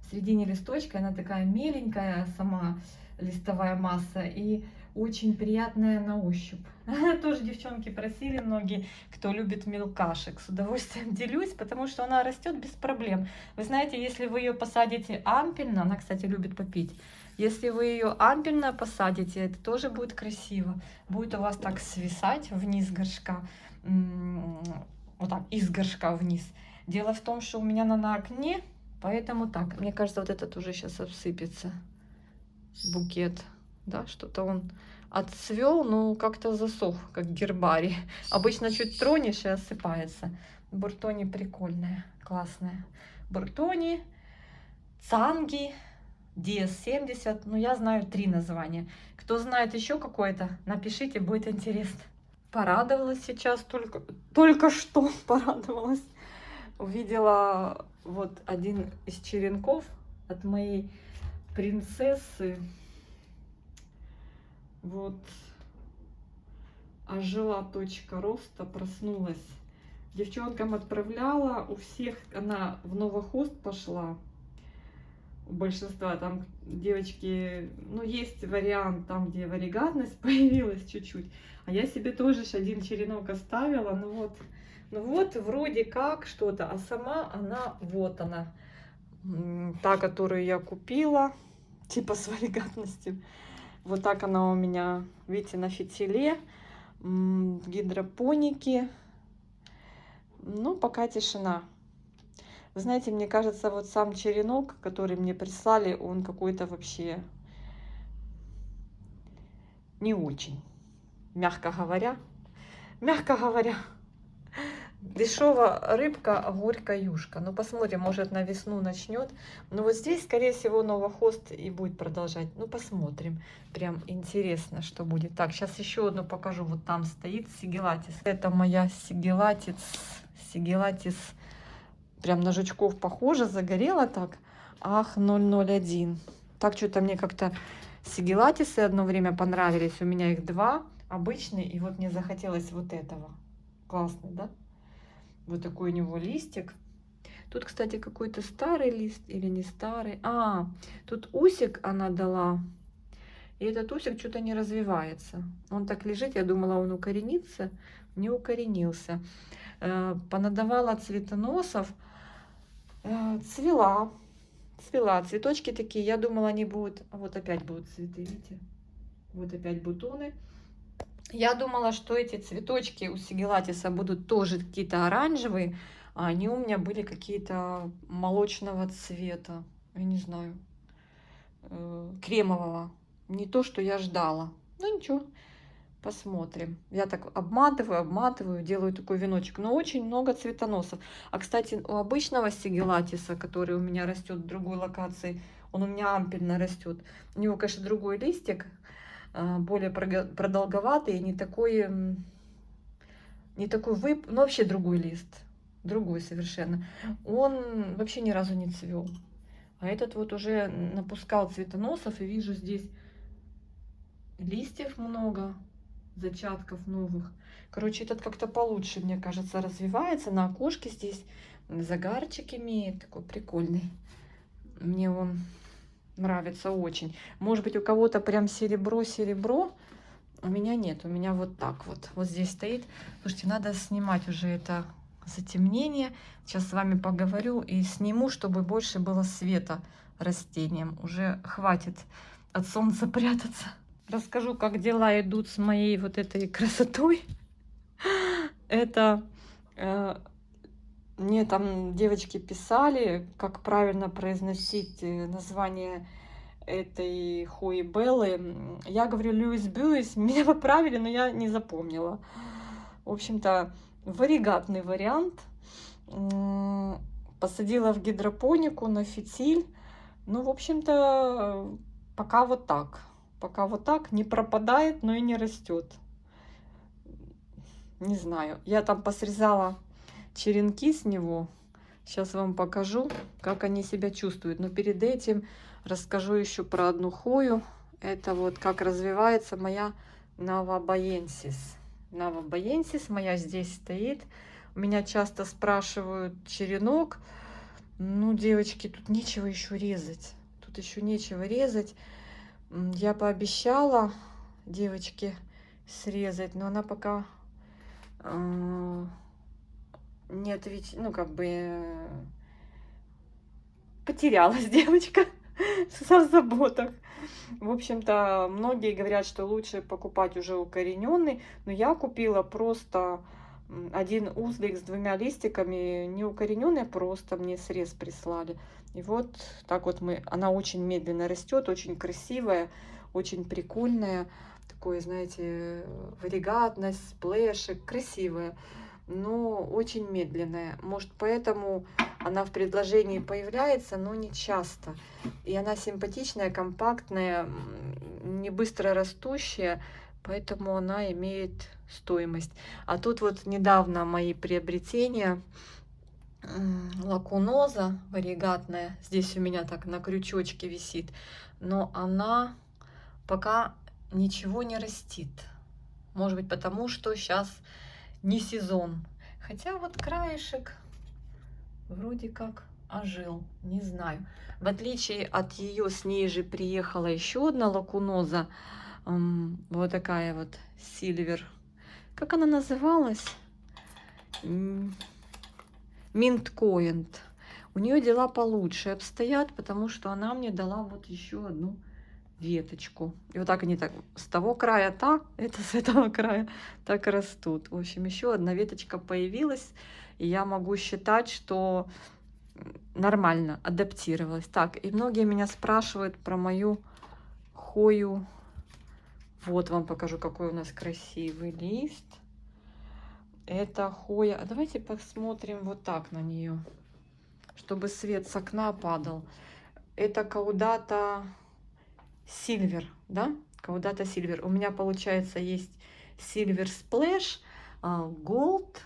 в середине листочка. Она такая меленькая сама листовая масса и очень приятная на ощупь. Тоже девчонки просили многие, кто любит мелкашек. С удовольствием делюсь, потому что она растет без проблем. Вы знаете, если вы ее посадите ампельно, она, кстати, любит попить. Если вы ее ампельно посадите, это тоже будет красиво. Будет у вас так свисать вниз горшка. Вот так, из горшка вниз. Дело в том, что у меня она на окне, поэтому так. Мне кажется, вот этот уже сейчас обсыпется букет. Да, что-то он отцвел, но как-то засох, как гербарий. Обычно чуть тронешь и осыпается. Буртони прикольная, классная. Буртони, цанги, DS70. Ну, я знаю 3 названия. Кто знает еще какое-то, напишите, будет интересно. Порадовалась сейчас, только что порадовалась. Увидела вот один из черенков от моей принцессы. Вот ожила точка роста, проснулась. Девчонкам отправляла, у всех она в новохост пошла. У большинства там девочки, ну есть вариант там, где варигатность появилась чуть-чуть. А я себе тоже один черенок оставила, ну вот вроде как что-то, а сама она, вот она. Та, которую я купила, типа с варигатностью. Вот так она у меня, видите, на фитиле. Гидропоники. Ну, пока тишина. Вы знаете, мне кажется, вот сам черенок, который мне прислали, он какой-то вообще не очень, мягко говоря. Мягко говоря. Дешевая рыбка, горькая юшка. Ну, посмотрим, может, на весну начнет. Но вот здесь, скорее всего, новохост и будет продолжать. Ну, посмотрим. Прям интересно, что будет. Так, сейчас еще одну покажу. Вот там стоит сигилатис. Это моя сигилатис. Сигилатис. Прям на жучков похоже. Загорела так. Ах, 001. Так, что-то мне как-то сигилатисы одно время понравились. У меня их два обычные. И вот мне захотелось вот этого. Классный, да? Вот такой у него листик. Тут, кстати, какой-то старый лист или не старый. А, тут усик она дала. И этот усик что-то не развивается. Он так лежит, я думала, он укоренится. Не укоренился. Понадавала цветоносов. Цвела. Цвела. Цветочки такие. Я думала, они будут... Вот опять будут цветы, видите? Вот опять бутоны. Я думала, что эти цветочки у сигилатиса будут тоже какие-то оранжевые, а они у меня были какие-то молочного цвета. Я не знаю. Кремового. Не то, что я ждала. Ну ничего, посмотрим. Я так обматываю, делаю такой веночек. Но очень много цветоносов. А, кстати, у обычного сигилатиса, который у меня растет в другой локации, он у меня ампельно растет. У него, конечно, другой листик, более продолговатый, не такой ну, вообще другой лист, другой совершенно. Он вообще ни разу не цвел. А этот вот уже напускал цветоносов, и вижу здесь листьев много, зачатков новых. Короче, этот как-то получше, мне кажется, развивается. На окошке здесь загарчик имеет, такой прикольный. Мне он нравится очень. Может быть, у кого-то прям серебро. У меня нет. У меня вот так вот. Вот здесь стоит. Слушайте, надо снимать уже это затемнение. Сейчас с вами поговорю и сниму, чтобы больше было света растениям. Уже хватит от солнца прятаться. Расскажу, как дела идут с моей вот этой красотой. Это... Мне там девочки писали, как правильно произносить название этой Хои Беллы. Я говорю Льюис Бьюис, меня поправили, но я не запомнила. В общем-то, варигатный вариант. Посадила в гидропонику на фитиль. Ну, в общем-то, пока вот так. Пока вот так, не пропадает, но и не растет. Не знаю, я там посрезала черенки с него. Сейчас вам покажу, как они себя чувствуют. Но перед этим расскажу еще про одну хою. Это вот как развивается моя Новобоенсис. Новобоенсис моя здесь стоит. У меня часто спрашивают черенок. Ну, девочки, тут нечего еще резать. Тут еще нечего резать. Я пообещала девочке срезать, но она пока... Нет, ведь, ну, как бы потерялась девочка в заботах. В общем-то, многие говорят, что лучше покупать уже укорененный, но я купила просто один узлик с двумя листиками, не укорененный, просто мне срез прислали. И вот так вот она очень медленно растет, очень красивая, очень прикольная, такое, знаете, варигатность, сплэшек, красивая, но очень медленная. Может, поэтому она в предложении появляется, но не часто. И она симпатичная, компактная, не быстро растущая, поэтому она имеет стоимость. А тут вот недавно мои приобретения. Лакуноза варигатная. Здесь у меня так на крючочке висит. Но она пока ничего не растит. Может быть, потому что сейчас не сезон. Хотя вот краешек вроде как ожил. Не знаю. В отличие от ее, с ней же приехала еще одна лакуноза. Вот такая вот сильвер. Как она называлась? Минткоинт. У нее дела получше обстоят, потому что она мне дала вот еще одну веточку. И вот так они так с того края так, это с этого края так растут. В общем, еще одна веточка появилась, и я могу считать, что нормально адаптировалась. Так, и многие меня спрашивают про мою хою. Вот вам покажу, какой у нас красивый лист. Это хоя. А давайте посмотрим вот так на нее, чтобы свет с окна падал. Это Каудата Silver, да? Каудата Silver. У меня, получается, есть Silver Splash, Gold,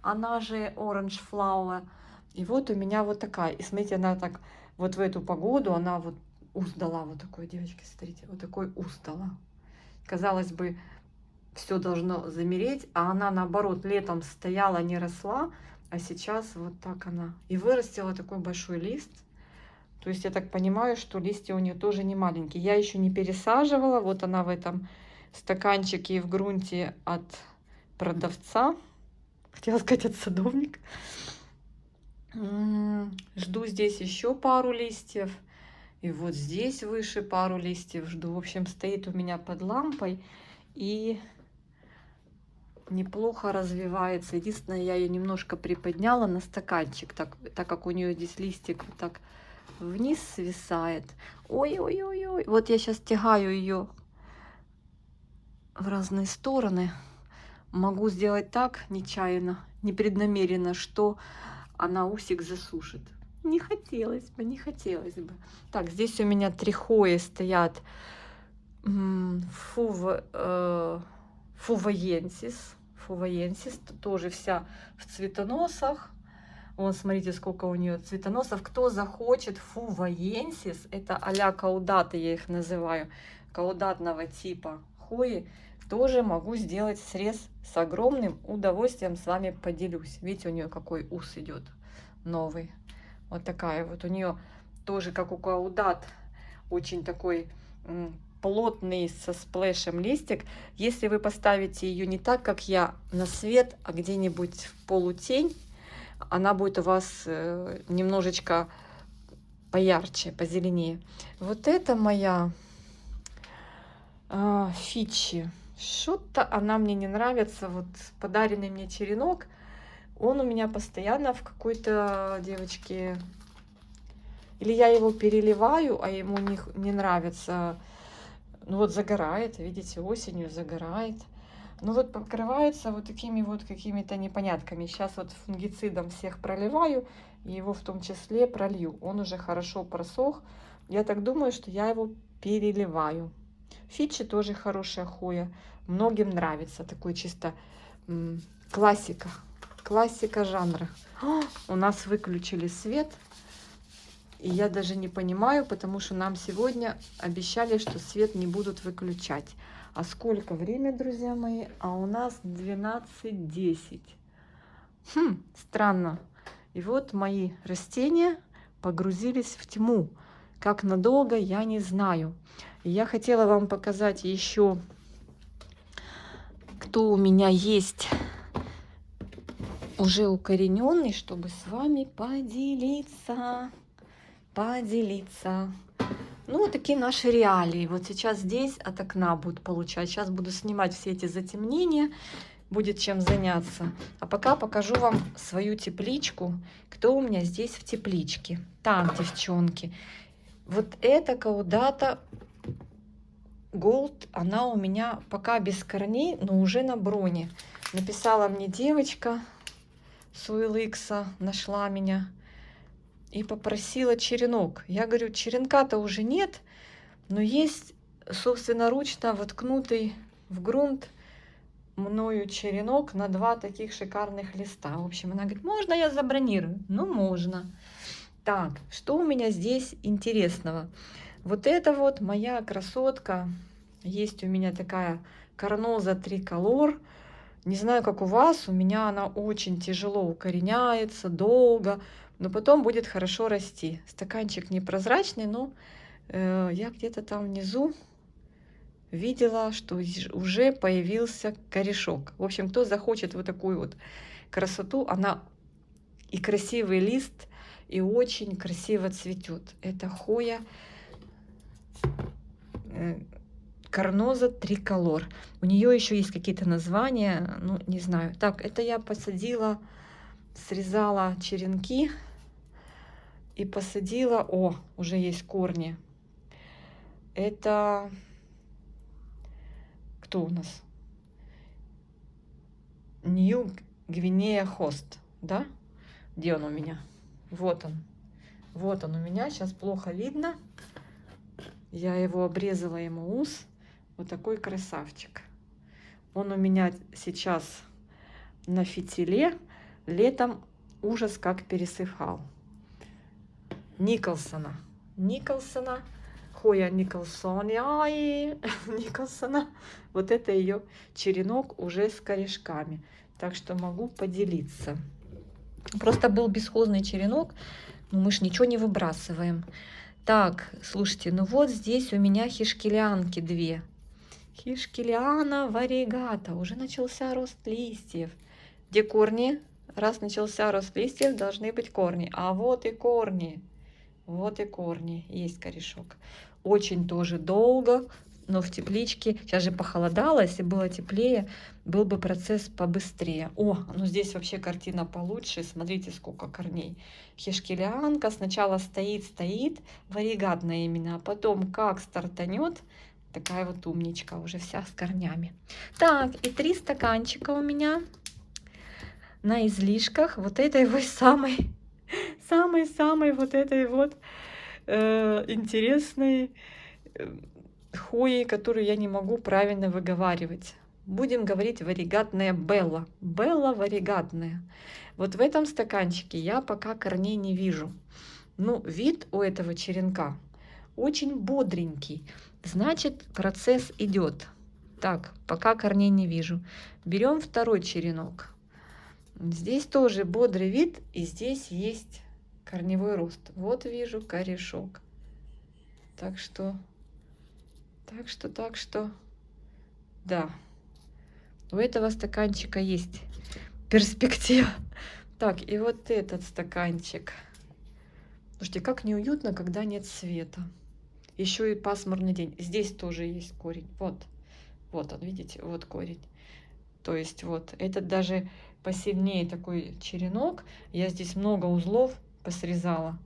она же Orange Flower. И вот у меня вот такая. И смотрите, она так вот в эту погоду, она вот ус дала. Вот такой, девочки, смотрите, вот такой ус дала. Казалось бы, все должно замереть, а она наоборот летом стояла, не росла, а сейчас вот так она. И вырастила такой большой лист. То есть я так понимаю, что листья у нее тоже не маленькие. Я еще не пересаживала. Вот она в этом стаканчике и в грунте от продавца. Хотела сказать, от садовника. Жду здесь еще пару листьев. И вот здесь выше пару листьев жду. В общем, стоит у меня под лампой и неплохо развивается. Единственное, я ее немножко приподняла на стаканчик, так как у нее здесь листик вот так вниз свисает. Ой-ой-ой-ой. Вот я сейчас тягаю ее в разные стороны. Могу сделать так нечаянно, непреднамеренно, что она усик засушит. Не хотелось бы, не хотелось бы. Так, здесь у меня 3 хои стоят. Фуваенсис. Фуваенсис тоже вся в цветоносах. Вон, смотрите, сколько у нее цветоносов. Кто захочет фуваенсис, это а-ля каудаты, я их называю, каудатного типа хои, тоже могу сделать срез с огромным удовольствием, с вами поделюсь. Видите, у нее какой ус идет новый. Вот такая вот у нее тоже, как у каудат, очень такой плотный со сплэшем листик. Если вы поставите ее не так, как я, на свет, а где-нибудь в полутень, она будет у вас немножечко поярче, позеленее. Вот это моя Фичи. Что-то она мне не нравится. Вот подаренный мне черенок, он у меня постоянно в какой-то, девочки, или я его переливаю, а ему не нравится. Ну вот загорает, видите, осенью загорает. Ну вот покрывается вот такими вот какими-то непонятками. Сейчас вот фунгицидом всех проливаю, и его в том числе пролью. Он уже хорошо просох. Я так думаю, что я его переливаю. Фичи тоже хорошая хоя. Многим нравится. Такой чисто классика. Классика жанра. У нас выключили свет. И я даже не понимаю, потому что нам сегодня обещали, что свет не будут выключать. А сколько время, друзья мои? А у нас 12:10. Странно. И вот мои растения погрузились в тьму. Как надолго, я не знаю. И я хотела вам показать еще, кто у меня есть уже укорененный, чтобы с вами поделиться. Ну, вот такие наши реалии. Вот сейчас здесь от окна будут получать. Сейчас буду снимать все эти затемнения. Будет чем заняться. А пока покажу вам свою тепличку. Кто у меня здесь в тепличке. Так, девчонки. Вот эта каудата Gold, она у меня пока без корней, но уже на броне. Написала мне девочка с OLX, нашла меня. И попросила черенок. Я говорю, черенка-то уже нет, но есть собственноручно воткнутый в грунт мною черенок на 2 таких шикарных листа. В общем, она говорит, можно я забронирую? Ну, можно. Так, что у меня здесь интересного? Вот это вот моя красотка. Есть у меня такая Карноза триколор. Не знаю, как у вас, у меня она очень тяжело укореняется, долго. Но потом будет хорошо расти. Стаканчик непрозрачный, но я где-то там внизу видела, что уже появился корешок. В общем, кто захочет вот такую вот красоту, она и красивый лист, и очень красиво цветет. Это Хоя Карноза триколор. У нее еще есть какие-то названия, ну, не знаю. Так, это я посадила, срезала черенки и посадила. О, уже есть корни. Это кто у нас? Нью Гвинея Хост, да? Где он у меня? Вот он. Вот он у меня. Сейчас плохо видно. Я его обрезала, ему ус. Вот такой красавчик. Он у меня сейчас на фитиле. Летом ужас как пересыхал. Николсона. Хоя Николсона. Вот это ее черенок уже с корешками. Так что могу поделиться. Просто был бесхозный черенок, но мы ж ничего не выбрасываем. Так, слушайте, ну вот здесь у меня хишкелианки две. Хишкелиана варигата. Уже начался рост листьев. Где корни? Раз начался рост листьев, должны быть корни. А вот и корни. Вот и корни. Есть корешок. Очень тоже долго, но в тепличке. Сейчас же похолодало, если было теплее, был бы процесс побыстрее. О, ну здесь вообще картина получше. Смотрите, сколько корней. Хишкелианка сначала стоит, варигатная именно, а потом как стартанет, такая вот умничка, уже вся с корнями. Так, и 3 стаканчика у меня на излишках вот этой вот самой вот этой вот интересной хои, которую я не могу правильно выговаривать. Будем говорить варигатная Белла. Белла варигатная. Вот в этом стаканчике я пока корней не вижу. Ну, вид у этого черенка очень бодренький. Значит, процесс идет. Так, пока корней не вижу. Берем второй черенок. Здесь тоже бодрый вид, и здесь есть корневой рост. Вот вижу корешок. Так что, да. У этого стаканчика есть перспектива. Так, и вот этот стаканчик. Слушайте, как неуютно, когда нет света. Еще и пасмурный день. Здесь тоже есть корень. Вот он, видите, вот корень. То есть вот этот даже посильнее такой черенок. Я здесь много узлов посрезала.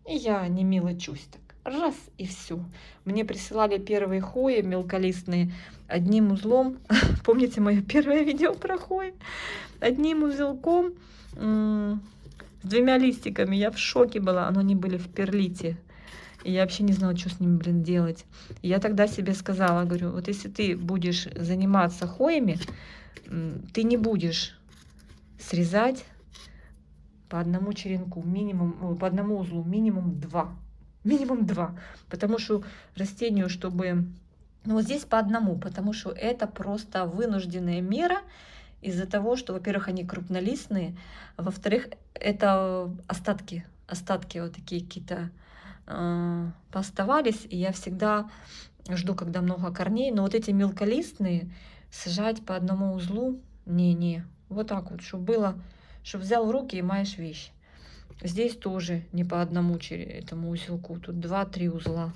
И я не мелочусь так. Раз и все. Мне присылали первые хои мелколистные одним узлом. Помните мое первое видео про хои? Одним узелком с 2 листиками. Я в шоке была. Но они были в перлите. И я вообще не знала, что с ними, блин, делать. И я тогда себе сказала, говорю, вот если ты будешь заниматься хоями, ты не будешь срезать по одному черенку, минимум, по одному узлу, минимум 2. Минимум 2. Потому что растению, чтобы... Ну, вот здесь по одному, потому что это просто вынужденная мера из-за того, что, во-первых, они крупнолистные, а во-вторых, это остатки вот такие какие-то пооставались, и я всегда жду, когда много корней, но вот эти мелколистные сажать по одному узлу, не, вот так вот, чтобы было, чтобы взял в руки и маешь вещь. Здесь тоже не по одному этому узелку, тут 2-3 узла,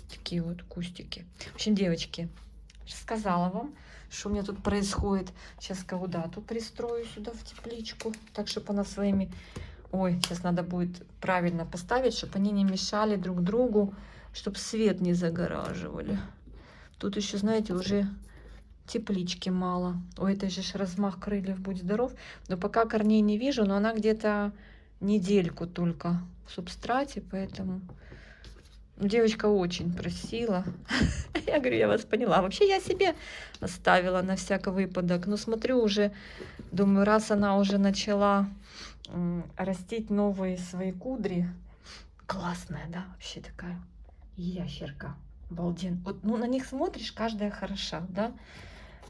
такие вот кустики. В общем, девочки, рассказала вам, что у меня тут происходит. Сейчас каудату пристрою сюда в тепличку, так, чтобы она своими... Ой, сейчас надо будет правильно поставить, чтобы они не мешали друг другу, чтобы свет не загораживали. Тут еще, знаете, уже теплички мало. У этой же размах крыльев, будь здоров. Но пока корней не вижу, но она где-то недельку только в субстрате, поэтому... Девочка очень просила. Я говорю, я вас поняла. Вообще я себе оставила на всякий выпадок. Но смотрю уже, думаю, раз она уже начала растить новые свои кудри. Классная, да, вообще такая ящерка. Обалденно. Вот, ну, на них смотришь, каждая хороша, да.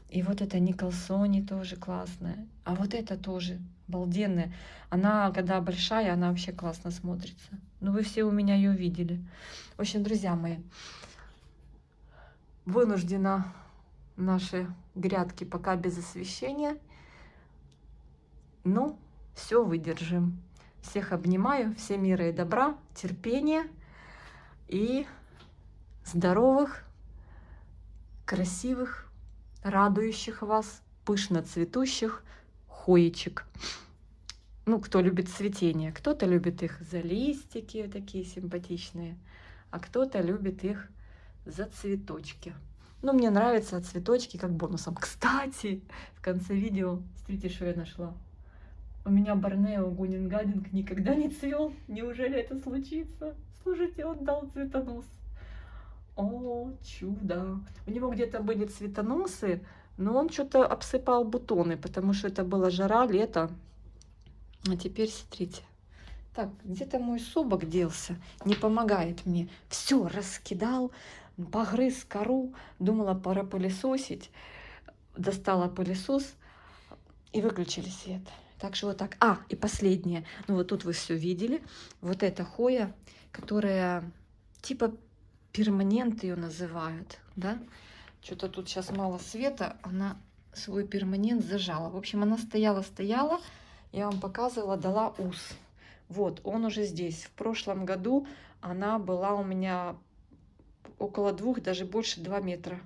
И вот эта Николсони тоже классная. А вот эта тоже обалденная. Она, когда большая, она вообще классно смотрится. Ну, вы все у меня ее видели. В общем, друзья мои, вынуждена наши грядки пока без освещения. Но все выдержим. Всех обнимаю, всем мира и добра, терпения и здоровых, красивых, радующих вас, пышно цветущих хоечек. Ну, кто любит цветение, кто-то любит их за листики такие симпатичные, а кто-то любит их за цветочки. Ну, мне нравятся цветочки как бонусом. Кстати, в конце видео, смотрите, что я нашла. У меня Борнео Гунингадинг никогда не цвел. Неужели это случится? Слушайте, он дал цветонос. О, чудо! У него где-то были цветоносы, но он что-то обсыпал бутоны, потому что это была жара, лето. А теперь смотрите. Так, где-то мой собак делся, не помогает мне. Все раскидал, погрыз кору, думала, пора пылесосить. Достала пылесос и выключили свет. Так что вот так. А, и последнее. Ну вот тут вы все видели. Вот эта хоя, которая типа перманент ее называют, да? Что-то тут сейчас мало света, она свой перманент зажала. В общем, она стояла, я вам показывала, дала ус. Вот, он уже здесь. В прошлом году она была у меня около 2, даже больше 2 метра.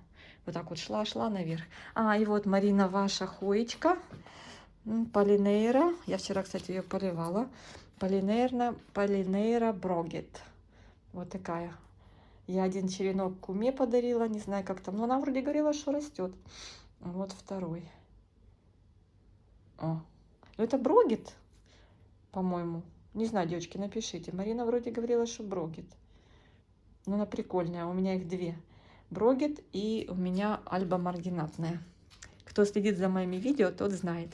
Вот так вот шла наверх. А, и вот Марина, ваша хоечка. Полинейра. Я вчера, кстати, ее поливала. Полинейра Брогет. Вот такая. Я один черенок куме подарила. Не знаю, как там. Но она вроде говорила, что растет. Вот второй. О. Ну, это Брогет, по-моему. Не знаю, девочки, напишите. Марина вроде говорила, что Брогет. Но она прикольная. У меня их 2. Брогет и у меня Альба маргинатная. Кто следит за моими видео, тот знает.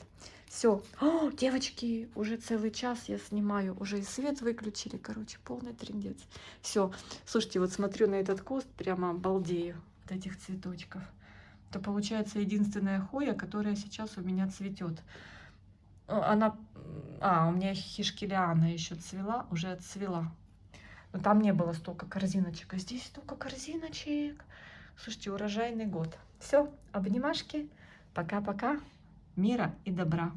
Все. О, девочки, уже целый час я снимаю. Уже и свет выключили. Короче, полный трындец. Все. Слушайте, вот смотрю на этот куст, прямо балдею от этих цветочков. Это получается единственная хоя, которая сейчас у меня цветет. Она... у меня хишкелиана еще цвела, уже отцвела. Но там не было столько корзиночек. А здесь столько корзиночек. Слушайте, урожайный год. Все, обнимашки. Пока-пока. Мира и добра.